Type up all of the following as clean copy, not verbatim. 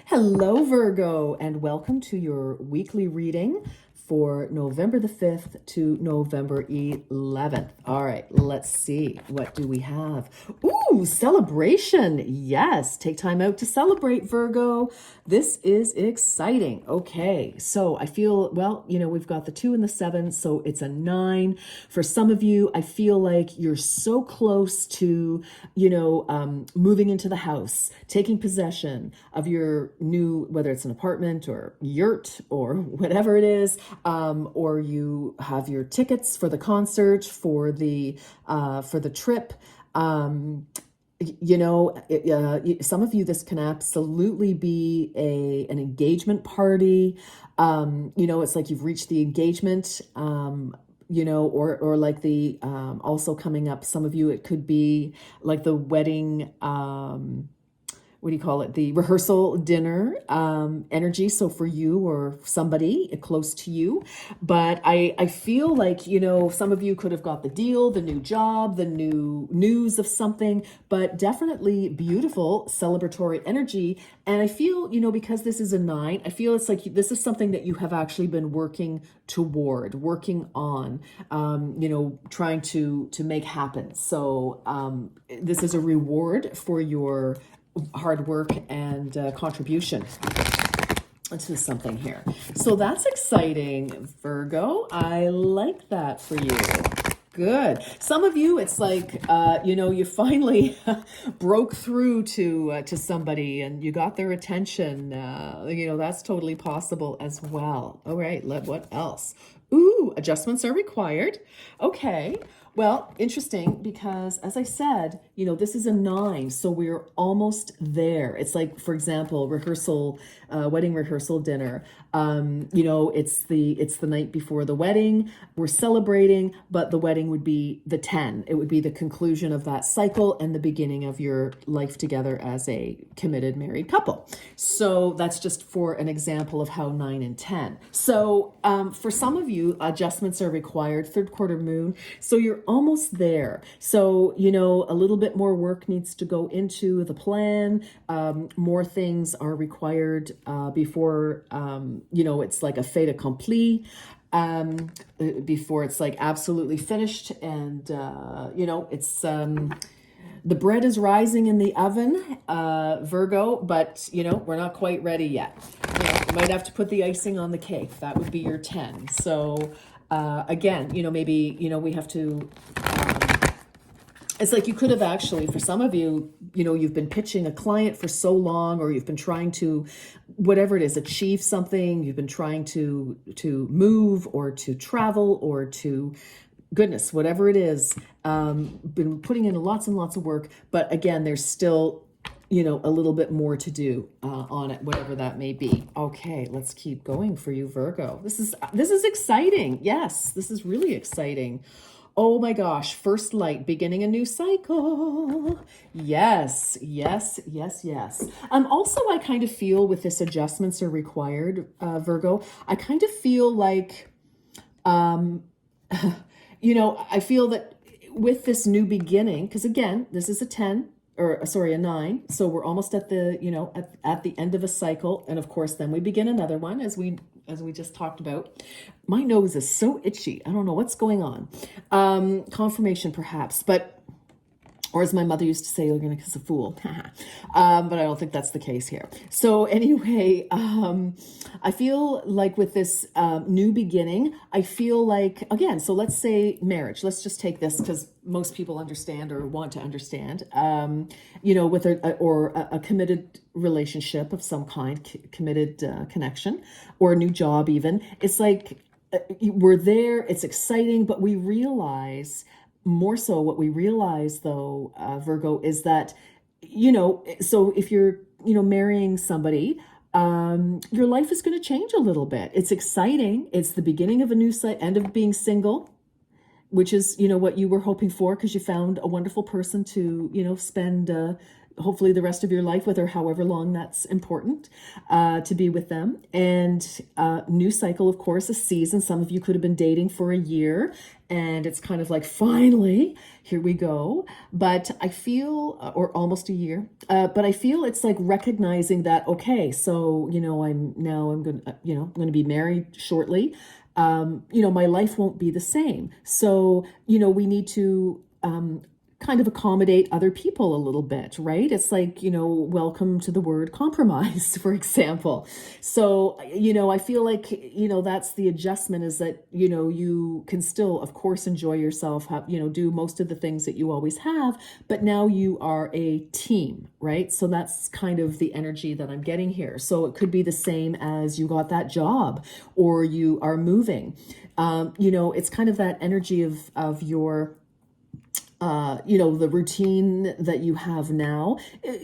Hello, Virgo, and welcome to your weekly reading for November the 5th to November 11th. All right, let's see. What do we have? Ooh, celebration. Yes, take time out to celebrate, Virgo. This is exciting. Okay, so I feel, well, we've got the 2 and the 7, so it's a 9. For some of you, I feel like you're so close to, moving into the house, taking possession of your new, whether it's an apartment or yurt or whatever it is, or you have your tickets for the concert, for the trip. Some of you, this can absolutely be an engagement party. It's like you've reached the engagement, or like the, also coming up, some of you, it could be like the wedding, what do you call it? The rehearsal dinner energy. So for you or somebody close to you. But I feel like, some of you could have got the deal, the new job, the new news of something, but definitely beautiful celebratory energy. And I feel, because this is a 9, I feel it's like this is something that you have actually been working on, trying to make happen. So this is a reward for your hard work and contribution to something here. So that's exciting, Virgo. I like that for you. Good. Some of you, it's like, you finally broke through to somebody and you got their attention. That's totally possible as well. All right, what else? Ooh, adjustments are required. Okay. Well, interesting because as I said, this is a 9, so we're almost there. It's like, for example, wedding rehearsal dinner. It's the night before the wedding. We're celebrating, but the wedding would be the 10. It would be the conclusion of that cycle and the beginning of your life together as a committed married couple. So that's just for an example of how 9 and 10. So for some of you, adjustments are required, 3rd quarter moon. So you're almost there. So, a little bit more work needs to go into the plan. More things are required before, it's like a fait accompli. Before it's like absolutely finished and, it's... the bread is rising in the oven, Virgo, but, we're not quite ready yet. You might have to put the icing on the cake. That would be your 10. So again, maybe, we have to, it's like you could have actually, for some of you, you've been pitching a client for so long, or you've been trying to, whatever it is, achieve something. You've been trying to move or to travel or to, goodness, whatever it is, been putting in lots and lots of work. But again, there's still, a little bit more to do on it, whatever that may be. Okay, let's keep going for you, Virgo. This is exciting. Yes, this is really exciting. Oh my gosh, first light, beginning a new cycle. Yes. Also, I kind of feel with this adjustments are required, Virgo, I kind of feel like, I feel that with this new beginning, because again, this is a 10, or sorry, a 9. So we're almost at the, at the end of a cycle. And of course, then we begin another one as we just talked about. My nose is so itchy. I don't know what's going on. Confirmation perhaps, or as my mother used to say, you're going to kiss a fool. But I don't think that's the case here. So anyway, I feel like with this new beginning, I feel like, again, so let's say marriage. Let's just take this because most people understand or want to understand, with a committed relationship of some kind, committed connection, or a new job even. It's like we're there, it's exciting, but we realize... More so, what we realize, though, Virgo, is that, so if you're, marrying somebody, your life is going to change a little bit. It's exciting. It's the beginning of a new end of being single, which is, what you were hoping for because you found a wonderful person to, spend, hopefully the rest of your life with, or however long that's important, to be with them. And new cycle, of course, a season. Some of you could have been dating for a year, and it's kind of like, finally, here we go. But I feel, or almost a year, but I feel it's like recognizing that, okay, so, I'm going to, I'm going to be married shortly. My life won't be the same. So, we need to, kind of accommodate other people a little bit, right? It's like, welcome to the word compromise, for example. So, I feel like, that's the adjustment, is that, you can still, of course, enjoy yourself, have, do most of the things that you always have, but now you are a team, right? So that's kind of the energy that I'm getting here. So it could be the same as you got that job, or you are moving. It's kind of that energy of your, the routine that you have now.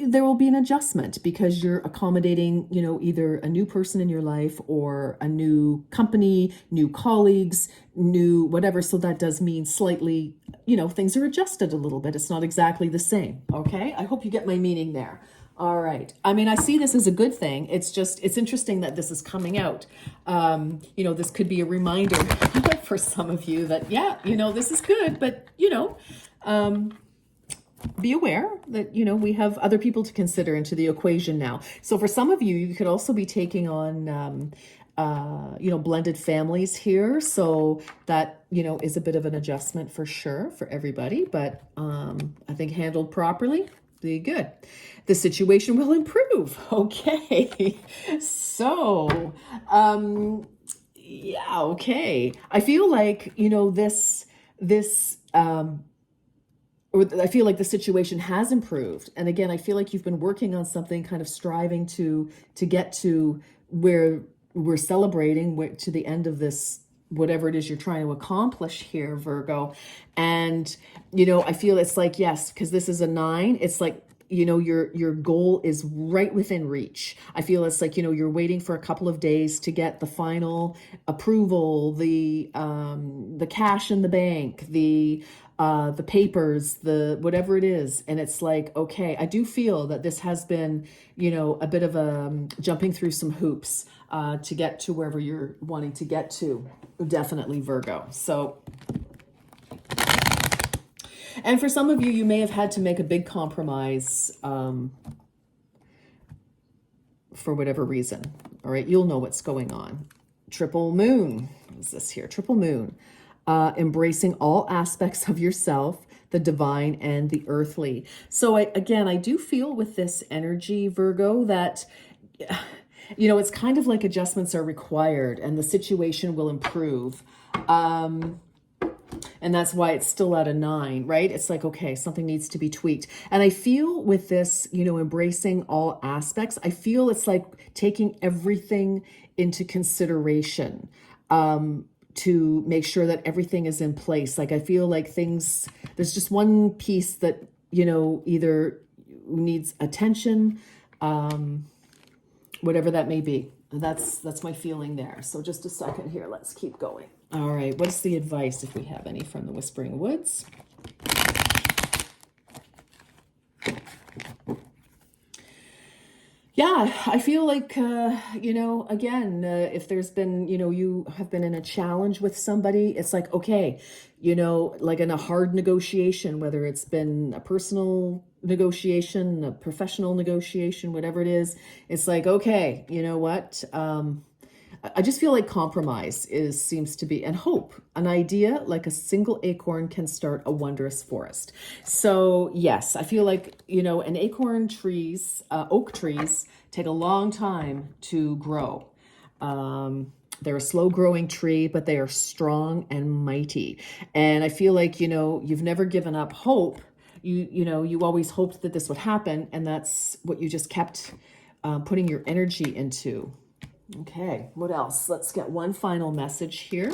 There will be an adjustment because you're accommodating, either a new person in your life or a new company, new colleagues, new whatever. So that does mean slightly, things are adjusted a little bit. It's not exactly the same. Okay. I hope you get my meaning there. All right. I mean, I see this as a good thing. It's interesting that this is coming out. This could be a reminder for some of you that, yeah, this is good, but, be aware that, we have other people to consider into the equation now. So for some of you, you could also be taking on, blended families here. So that, is a bit of an adjustment for sure for everybody, but I think handled properly, be good. The situation will improve. Okay. So, yeah, okay. I feel like, or I feel like the situation has improved. And again, I feel like you've been working on something, kind of striving to get to where we're celebrating, to the end of this, whatever it is you're trying to accomplish here, Virgo. And, I feel it's like, yes, because this is a 9, it's like, your goal is right within reach. I feel it's like, you're waiting for a couple of days to get the final approval, the cash in the bank, the papers, the whatever it is. And it's like, okay, I do feel that this has been, a bit of a jumping through some hoops to get to wherever you're wanting to get to. Definitely, Virgo. So, and for some of you, you may have had to make a big compromise for whatever reason. All right, you'll know what's going on. Triple moon. What is this here? Triple moon. Embracing all aspects of yourself, the divine and the earthly. So I do feel with this energy, Virgo, that, it's kind of like adjustments are required and the situation will improve. And that's why it's still at a 9, right? It's like, okay, something needs to be tweaked. And I feel with this, embracing all aspects, I feel it's like taking everything into consideration, to make sure that everything is in place. Like, I feel like there's just one piece that, either needs attention, whatever that may be. That's my feeling there. So just a second here. Let's keep going. All right. What's the advice, if we have any, from the Whispering Woods? Yeah, I feel like, again, if there's been, you have been in a challenge with somebody, it's like, okay, like in a hard negotiation, whether it's been a personal negotiation, a professional negotiation, whatever it is, it's like, okay, you know what? I just feel like compromise seems to be, and hope, an idea like a single acorn can start a wondrous forest. So yes, I feel like, an acorn trees, oak trees take a long time to grow. They're a slow growing tree, but they are strong and mighty. And I feel like, you've never given up hope. You always hoped that this would happen. And that's what you just kept putting your energy into. Okay, what else? Let's get one final message here.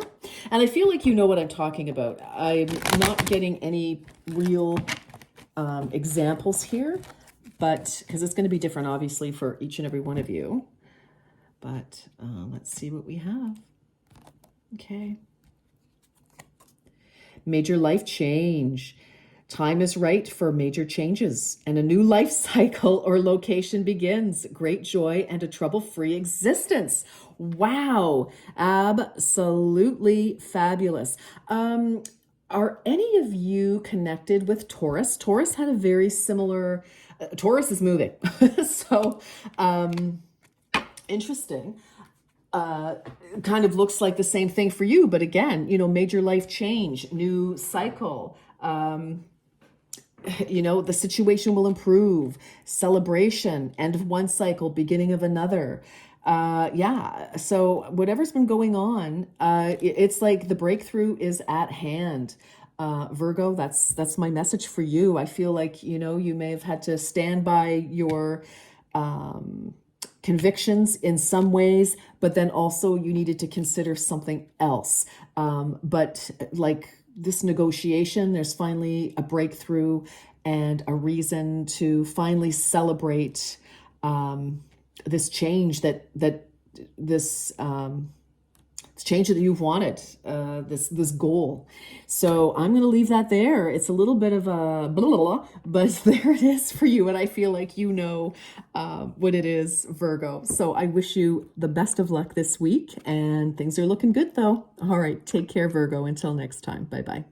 And I feel like you know what I'm talking about. I'm not getting any real examples here, but because it's going to be different, obviously, for each and every one of you. But let's see what we have. Okay. Major life change. Time is right for major changes, and a new life cycle or location begins. Great joy and a trouble-free existence. Wow, absolutely fabulous. Are any of you connected with Taurus? Taurus had a very similar, Taurus is moving. So, interesting. Kind of looks like the same thing for you, but again, major life change, new cycle. The situation will improve, celebration, end of one cycle, beginning of another. Yeah, so whatever's been going on, it's like the breakthrough is at hand. Virgo, that's my message for you. I feel like, you may have had to stand by your convictions in some ways, but then also you needed to consider something else. But like this negotiation, there's finally a breakthrough and a reason to finally celebrate this change this change that you've wanted, this goal. So I'm going to leave that there. It's a little bit of a blah, blah, blah, but there it is for you. And I feel like what it is, Virgo. So I wish you the best of luck this week, and things are looking good though. All right. Take care, Virgo. Until next time. Bye-bye.